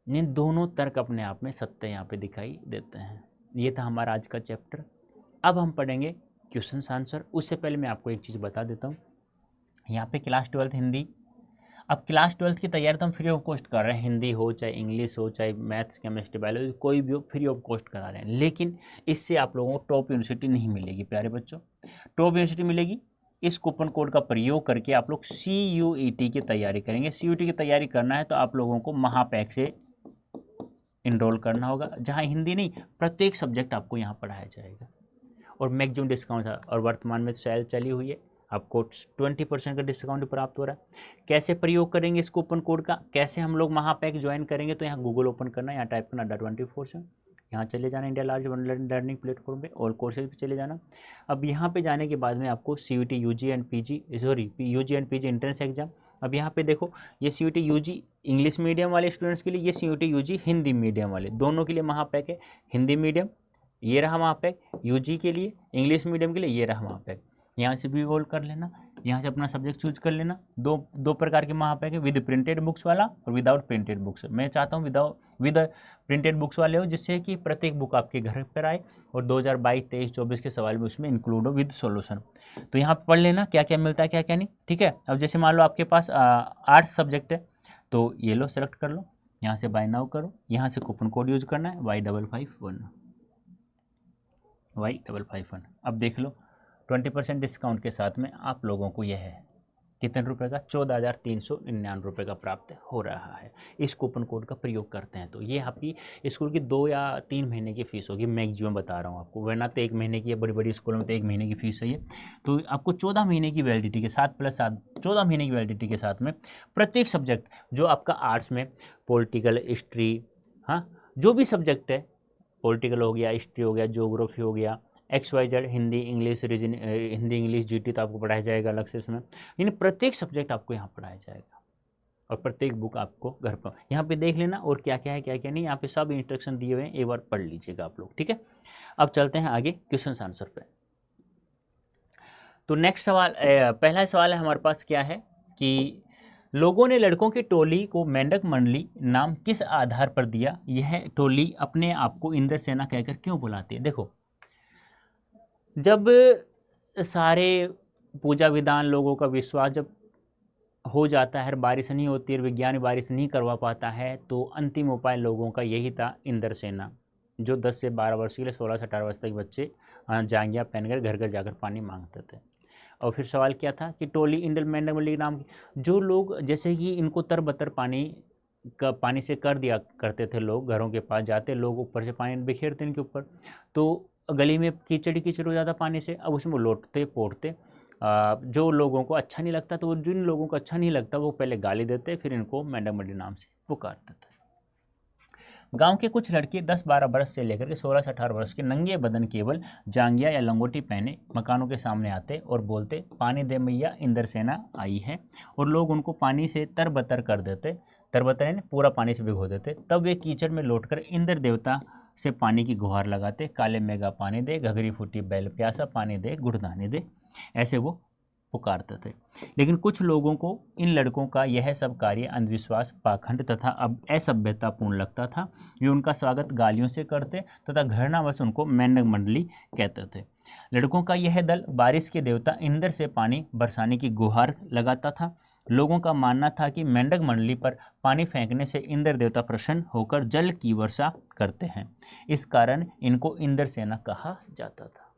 ये दोनों तर्क अपने आप में सत्य यहाँ पे दिखाई देते हैं। ये था हमारा आज का चैप्टर। अब हम पढ़ेंगे क्वेश्चन आंसर। उससे पहले मैं आपको एक चीज़ बता देता हूँ। यहाँ पे क्लास 12th हिंदी, अब क्लास 12th की तैयारी तो हम फ्री ऑफ कॉस्ट कर रहे हैं, हिंदी हो चाहे इंग्लिश हो चाहे मैथ्स केमिस्ट्री बायोलॉजी कोई भी हो, फ्री ऑफ कॉस्ट करा रहे हैं। लेकिन इससे आप लोगों को टॉप यूनिवर्सिटी नहीं मिलेगी प्यारे बच्चों। टॉप यूनिवर्सिटी मिलेगी इस कूपन कोड का प्रयोग करके आप लोग CUET की तैयारी करेंगे। CUET की तैयारी करना है तो आप लोगों को महापैक से इनरोल करना होगा, जहाँ हिंदी नहीं प्रत्येक सब्जेक्ट आपको यहाँ पढ़ाया जाएगा और मैक्सिमम डिस्काउंट है। और वर्तमान में सेल चली हुई है, आपको 20% का डिस्काउंट प्राप्त हो रहा है। कैसे प्रयोग करेंगे इस कूपन कोड का, कैसे हम लोग महापैक ज्वाइन करेंगे, तो यहाँ गूगल ओपन करना, यहाँ टाइप करना Adda24, यहाँ चले जाना इंडिया लार्ज लर्निंग प्लेटफॉर्म पे, ऑल कोर्सेज पे चले जाना। अब यहाँ पे जाने के बाद में आपको CUET UG and PG entrance exam. अब यहाँ पे देखो ये CUET UG इंग्लिश मीडियम वाले स्टूडेंट्स के लिए, ये CUET UG हिंदी मीडियम वाले, दोनों के लिए महापैक है। हिंदी मीडियम ये रहा महापैक, UG के लिए, इंग्लिश मीडियम के लिए ये रहा महापैक। यहाँ से भी गोल कर लेना, यहाँ से अपना सब्जेक्ट चूज कर लेना। दो प्रकार के महापैक है, विद प्रिंटेड बुक्स वाला और विदाउट प्रिंटेड बुक्स। मैं चाहता हूँ विद प्रिंटेड बुक्स वाले हो, जिससे कि प्रत्येक बुक आपके घर पर आए और 2022, 23, 24 के सवाल भी उसमें इंक्लूड हो विद सॉल्यूशन। तो यहाँ पर पढ़ लेना क्या क्या मिलता है क्या क्या नहीं, ठीक है। अब जैसे मान लो आपके पास आर्ट्स सब्जेक्ट है, तो ये लो सेलेक्ट कर लो, यहाँ से बाय नाउ करो, यहाँ से कूपन कोड यूज करना है Y551। अब देख लो 20% डिस्काउंट के साथ में आप लोगों को यह है कितने रुपए का, 14,399 रुपये का प्राप्त हो रहा है। इस कूपन कोड का प्रयोग करते हैं तो ये आपकी स्कूल की 2 या 3 महीने की फ़ीस होगी, मैक्सिमम बता रहा हूँ आपको, वरना तो 1 महीने की है, बड़ी बड़ी स्कूलों में तो 1 महीने की फ़ीस है ये। तो आपको 14 महीने की वैलिडिटी के साथ, प्लस 14 महीने की वैलिडिटी के साथ में प्रत्येक सब्जेक्ट जो आपका आर्ट्स में पॉलिटिकल, हिस्ट्री, हाँ जो भी सब्जेक्ट है, पॉलिटिकल हो गया, हिस्ट्री हो गया, ज्योग्राफी हो गया, XYZ, Hindi English region, Hindi English GT तो आपको पढ़ाया जाएगा अलग से इसमें। यानी प्रत्येक सब्जेक्ट आपको यहाँ पढ़ाया जाएगा और प्रत्येक बुक आपको घर पर यहाँ पे देख लेना और क्या क्या है क्या क्या नहीं, यहाँ पे सब इंस्ट्रक्शन दिए हुए हैं, एक बार पढ़ लीजिएगा आप लोग, ठीक है। अब चलते हैं आगे क्वेश्चन आंसर पे। तो नेक्स्ट सवाल, पहला सवाल है हमारे पास क्या है कि लोगों ने लड़कों की टोली को मेंढक मंडली नाम किस आधार पर दिया? यह टोली अपने आप को इंद्र सेना कहकर क्यों बुलाती है? देखो, जब सारे पूजा विधान, लोगों का विश्वास जब हो जाता है, बारिश नहीं होती है, विज्ञान बारिश नहीं करवा पाता है, तो अंतिम उपाय लोगों का यही था इंद्र सेना, जो 10 से 12 वर्ष के लिए 16 से 18 वर्ष तक बच्चे जांघिया पहनकर घर घर जाकर पानी मांगते थे। और फिर सवाल क्या था कि टोली इंद्र मेंढक मंडली नाम की, जो लोग जैसे कि इनको तरबतर पानी से कर दिया करते थे, लोग घरों के पास जाते, लोग ऊपर से पानी बिखेरते इनके ऊपर, तो गली में कीचड़ कीचड़ हो जाता पानी से। अब उसमें लौटते पोड़ते, जो लोगों को अच्छा नहीं लगता, तो वो जिन लोगों को अच्छा नहीं लगता वो पहले गाली देते, फिर इनको मेंढक मंडली नाम से पुकारते थे। गांव के कुछ लड़के 10-12 वर्ष से लेकर के 16 से 18 वर्ष के नंगे बदन केवल जांघिया या लंगोटी पहने मकानों के सामने आते और बोलते, पानी दे मैया इंद्र सेना आई है, और लोग उनको पानी से तरबतर कर देते, तरबतर यानी पूरा पानी से भिगो देते। तब वे कीचड़ में लौटकर इंद्र देवता से पानी की गुहार लगाते, काले मेघा पानी दे, घघरी फूटी बैल प्यासा पानी दे, गुड़दानी दे, ऐसे वो पुकारते थे। लेकिन कुछ लोगों को इन लड़कों का यह सब कार्य अंधविश्वास, पाखंड तथा असभ्यतापूर्ण लगता था। वे उनका स्वागत गालियों से करते तथा घृणावश उनको मेंढक मंडली कहते थे। लड़कों का यह दल बारिश के देवता इंद्र से पानी बरसाने की गुहार लगाता था। लोगों का मानना था कि मेंढक मंडली पर पानी फेंकने से इंद्र देवता प्रसन्न होकर जल की वर्षा करते हैं, इस कारण इनको इंद्र सेना कहा जाता था।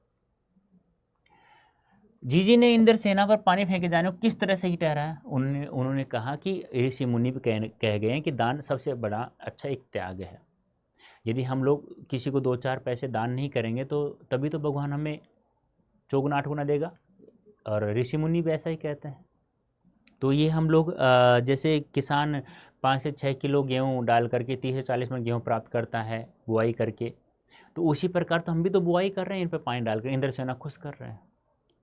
जीजी ने इंद्र सेना पर पानी फेंके जाने को किस तरह से ही ठहराया? उन्होंने कहा कि ऋषि मुनि भी कह गए हैं कि दान सबसे बड़ा अच्छा एक त्याग है। यदि हम लोग किसी को 2-4 पैसे दान नहीं करेंगे तो तभी तो भगवान हमें चौगुना आठगुना देगा, और ऋषि मुनि भी ऐसा ही कहते हैं। तो ये हम लोग जैसे किसान 5 से 6 किलो गेहूँ डाल करके 30 से 40 मन गेहूँ प्राप्त करता है बुआई करके, तो उसी प्रकार तो हम भी तो बुआई कर रहे हैं इन पर पानी डालकर, इंद्र सेना खुश कर रहे हैं।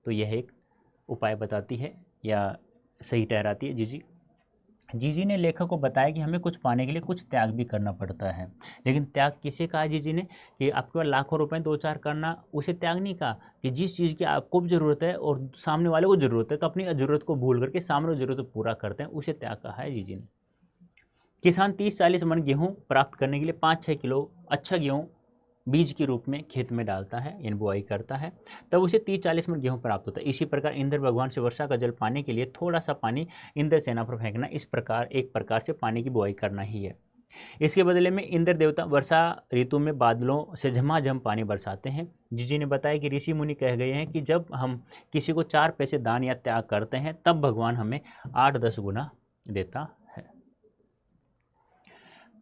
तो यह एक उपाय बताती है या सही ठहराती है। जीजी ने लेखक को बताया कि हमें कुछ पाने के लिए कुछ त्याग भी करना पड़ता है। लेकिन त्याग किसे कहा जीजी ने कि आपके पास लाखों रुपए 2-4 करना, उसे त्याग नहीं कहा। कि जिस चीज़ की आपको भी ज़रूरत है और सामने वाले को ज़रूरत है, तो अपनी ज़रूरत को भूल करके सामने ज़रूरत को पूरा करते हैं, उसे त्याग कहा है जीजी ने। किसान 30-40 मन गेहूँ प्राप्त करने के लिए 5-6 किलो अच्छा गेहूँ बीज के रूप में खेत में डालता है, यानी बुआई करता है, तब उसे 30-40 मन गेहूँ प्राप्त होता है। इसी प्रकार इंद्र भगवान से वर्षा का जल पाने के लिए थोड़ा सा पानी इंद्र सेना पर फेंकना, इस प्रकार एक प्रकार से पानी की बुआई करना ही है। इसके बदले में इंद्र देवता वर्षा ऋतु में बादलों से झमाझम पानी बरसाते हैं। जीजी ने बताया कि ऋषि मुनि कह गए हैं कि जब हम किसी को 4 पैसे दान या त्याग करते हैं तब भगवान हमें 8-10 गुना देता है।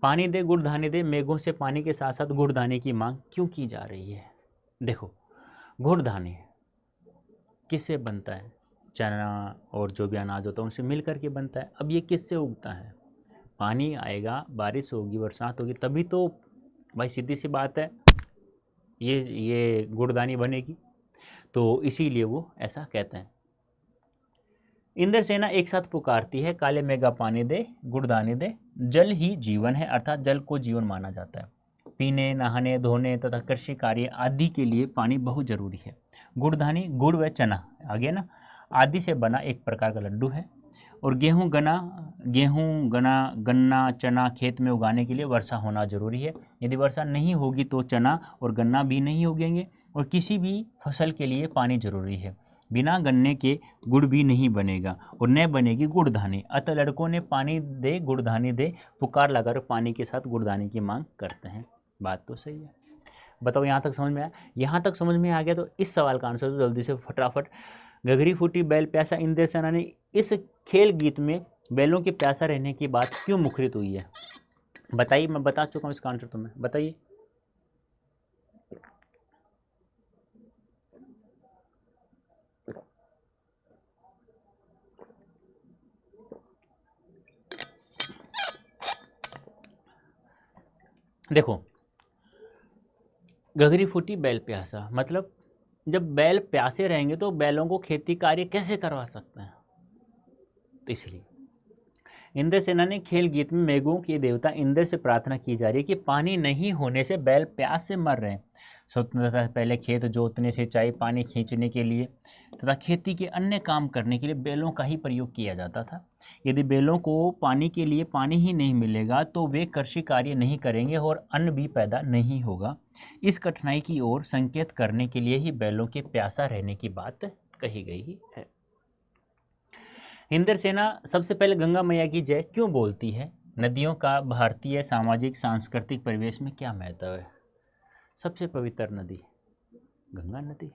पानी दे गुड़धानी दे, मेघों से पानी के साथ साथ गुड़धानी की मांग क्यों की जा रही है? देखो, गुड़धानी किससे बनता है? चना और जो भी अनाज होता है उनसे मिल करके बनता है। अब ये किससे उगता है? पानी आएगा, बारिश होगी, बरसात होगी, तभी तो भाई सीधी सी बात है ये गुड़धानी बनेगी। तो इसीलिए वो ऐसा कहते हैं। इंद्र सेना एक साथ पुकारती है, काले मेघा पानी दे, गुड़धानी दे। जल ही जीवन है, अर्थात जल को जीवन माना जाता है। पीने, नहाने, धोने तथा कृषि कार्य आदि के लिए पानी बहुत जरूरी है। गुड़धानी गुड़ व चना आ गया ना, आदि से बना एक प्रकार का लड्डू है। और गेहूँ, गन्ना, चना खेत में उगाने के लिए वर्षा होना जरूरी है। यदि वर्षा नहीं होगी तो चना और गन्ना भी नहीं उगेंगे। और किसी भी फसल के लिए पानी जरूरी है। बिना गन्ने के गुड़ भी नहीं बनेगा और न बनेगी गुड़धानी। अतः लड़कों ने पानी दे गुड़धानी दे पुकार लगाकर पानी के साथ गुड़धानी की मांग करते हैं। बात तो सही है। बताओ यहाँ तक समझ में आया? यहाँ तक समझ में आ गया तो इस सवाल का आंसर तो जल्दी से फटाफट। घघरी फूटी बैल प्यासा, इंद्र सेना ने इस खेल गीत में बैलों के प्यासा रहने की बात क्यों मुखरित हुई है? बताइए, मैं बता चुका हूँ इसका आंसर तुम्हें, बताइए। देखो, घघरी फूटी बैल प्यासा मतलब जब बैल प्यासे रहेंगे तो बैलों को खेती कार्य कैसे करवा सकते हैं? तो इसलिए इंद्र सेना ने खेल गीत में मेघों के देवता इंद्र से प्रार्थना की जा रही है कि पानी नहीं होने से बैल प्यास से मर रहे हैं। स्वतंत्रता से पहले खेत जोतने, सिंचाई, पानी खींचने के लिए तथा खेती के अन्य काम करने के लिए बैलों का ही प्रयोग किया जाता था। यदि बैलों को पानी के लिए पानी ही नहीं मिलेगा तो वे कृषि कार्य नहीं करेंगे और अन्न भी पैदा नहीं होगा। इस कठिनाई की ओर संकेत करने के लिए ही बैलों के प्यासा रहने की बात कही गई है। इंद्र सेना सबसे पहले गंगा मैया की जय क्यों बोलती है? नदियों का भारतीय सामाजिक सांस्कृतिक परिवेश में क्या महत्व है? सबसे पवित्र नदी गंगा नदी।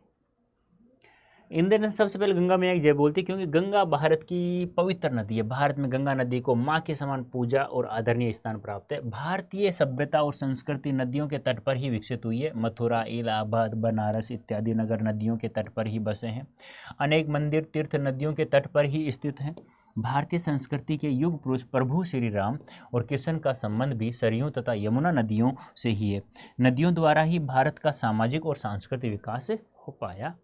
इंद्र ने सबसे पहले गंगा मैया की जय बोलती है क्योंकि गंगा भारत की पवित्र नदी है। भारत में गंगा नदी को माँ के समान पूजा और आदरणीय स्थान प्राप्त है। भारतीय सभ्यता और संस्कृति नदियों के तट पर ही विकसित हुई है। मथुरा, इलाहाबाद, बनारस इत्यादि नगर नदियों के तट पर ही बसे हैं। अनेक मंदिर तीर्थ नदियों के तट पर ही स्थित हैं। भारतीय संस्कृति के युग पुरुष प्रभु श्री राम और कृष्ण का संबंध भी सरयू तथा यमुना नदियों से ही है। नदियों द्वारा ही भारत का सामाजिक और सांस्कृतिक विकास हो पाया।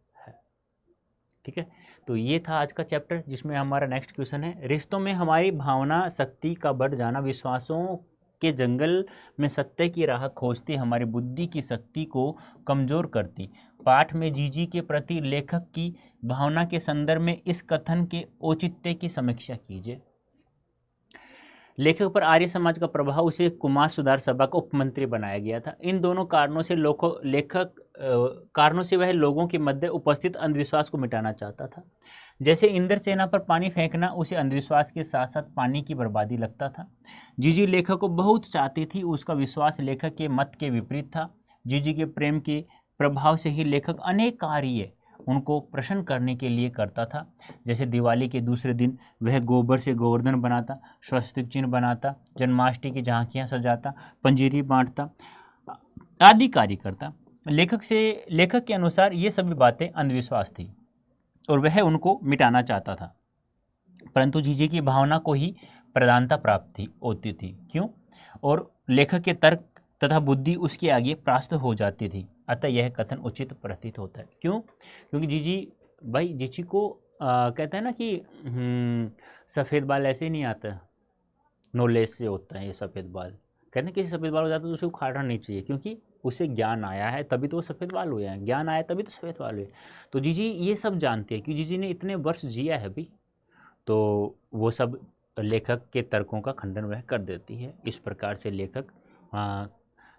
ठीक है, तो ये था आज का चैप्टर जिसमें हमारा नेक्स्ट क्वेश्चन है, रिश्तों में हमारी भावना शक्ति का बढ़ जाना विश्वासों के जंगल में सत्य की राह खोजती हमारी बुद्धि की शक्ति को कमजोर करती। पाठ में जीजी के प्रति लेखक की भावना के संदर्भ में इस कथन के औचित्य की समीक्षा कीजिए। लेखक पर आर्य समाज का प्रभाव, उसे कुमार सुधार सभा का उपमंत्री बनाया गया था। इन दोनों कारणों से वह लोगों के मध्य उपस्थित अंधविश्वास को मिटाना चाहता था। जैसे इंद्र सेना पर पानी फेंकना उसे अंधविश्वास के साथ साथ पानी की बर्बादी लगता था। जीजी लेखक को बहुत चाहती थी, उसका विश्वास लेखक के मत के विपरीत था। जीजी के प्रेम के प्रभाव से ही लेखक अनेक कार्य उनको प्रसन्न करने के लिए करता था। जैसे दिवाली के दूसरे दिन वह गोबर से गोवर्धन बनाता, स्वस्तिक चिन्ह बनाता, जन्माष्टमी की झांकियाँ सजाता, पंजीरी बांटता आदि कार्य करता। लेखक के अनुसार ये सभी बातें अंधविश्वास थी और वह उनको मिटाना चाहता था। परंतु जीजी की भावना को ही प्रधानता प्राप्त होती थी। क्यों? और लेखक के तर्क तथा बुद्धि उसके आगे परास्त हो जाती थी। अतः यह कथन उचित प्रतीत होता है। क्यों? क्योंकि जीजी को कहते हैं ना कि सफ़ेद बाल ऐसे ही नहीं आता, नॉलेज से होता है ये सफ़ेद बाल। कहते हैं कि सफ़ेद बाल हो जाता है तो उसे उखाड़ना नहीं चाहिए, क्योंकि उसे ज्ञान आया है तभी तो वो सफ़ेद बाल हुए हैं, ज्ञान आया तभी तो सफ़ेद बाल हुए। तो जीजी ये सब जानती है कि जीजी ने इतने वर्ष जिया है अभी, तो वो सब लेखक के तर्कों का खंडन वह कर देती है। इस प्रकार से लेखक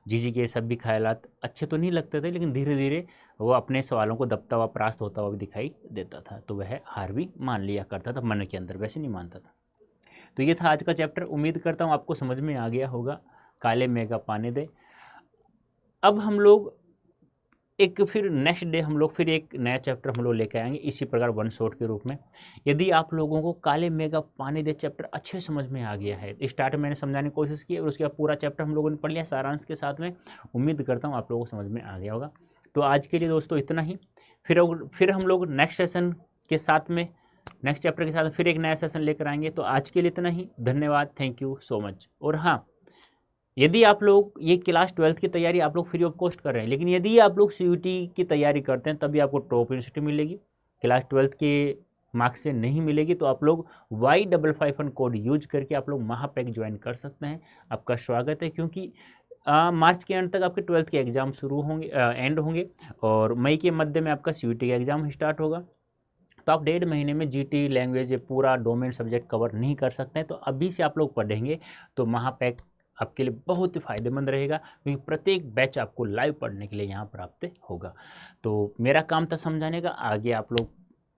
जीजी के सब भी ख्यालात अच्छे तो नहीं लगते थे, लेकिन धीरे धीरे वो अपने सवालों को दबता हुआ, परास्त होता हुआ भी दिखाई देता था। तो वह हार भी मान लिया करता था मन के अंदर, वैसे नहीं मानता था। तो ये था आज का चैप्टर। उम्मीद करता हूँ आपको समझ में आ गया होगा। काले मेघा पाने दे। अब हम लोग फिर नेक्स्ट डे हम लोग फिर एक नया चैप्टर हम लोग लेकर आएंगे, इसी प्रकार वन शॉट के रूप में। यदि आप लोगों को काले मेघा पानी दे चैप्टर अच्छे समझ में आ गया है, स्टार्ट में मैंने समझाने की कोशिश की और उसके बाद पूरा चैप्टर हम लोगों ने पढ़ लिया सारांश के साथ में। उम्मीद करता हूँ आप लोगों को समझ में आ गया होगा। तो आज के लिए दोस्तों इतना ही। फिर हम लोग नेक्स्ट सेशन के साथ में, नेक्स्ट चैप्टर के साथ फिर एक नया सेशन लेकर आएंगे। तो आज के लिए इतना ही। धन्यवाद, थैंक यू सो मच। और हाँ, यदि आप लोग ये क्लास 12th की तैयारी आप लोग फ्री ऑफ कॉस्ट कर रहे हैं, लेकिन यदि आप लोग CUET की तैयारी करते हैं तभी आपको टॉप यूनिवर्सिटी मिलेगी। क्लास 12th के मार्क्स से नहीं मिलेगी तो आप लोग Y551 कोड यूज करके आप लोग महापैक ज्वाइन कर सकते हैं। आपका स्वागत है, क्योंकि मार्च के एंड तक आपके 12th के एग्ज़ाम शुरू होंगे, एंड होंगे, और मई के मध्य में आपका CUET का एग्ज़ाम स्टार्ट होगा। तो आप 1.5 महीने में GT लैंग्वेज पूरा डोमेन सब्जेक्ट कवर नहीं कर सकते हैं। तो अभी से आप लोग पढ़ेंगे तो महापैक आपके लिए बहुत ही फायदेमंद रहेगा, क्योंकि प्रत्येक बैच आपको लाइव पढ़ने के लिए यहाँ प्राप्त होगा। तो मेरा काम था समझाने का, आगे आप लोग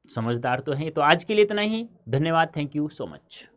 समझदार तो हैं। तो आज के लिए इतना ही। धन्यवाद, थैंक यू सो मच।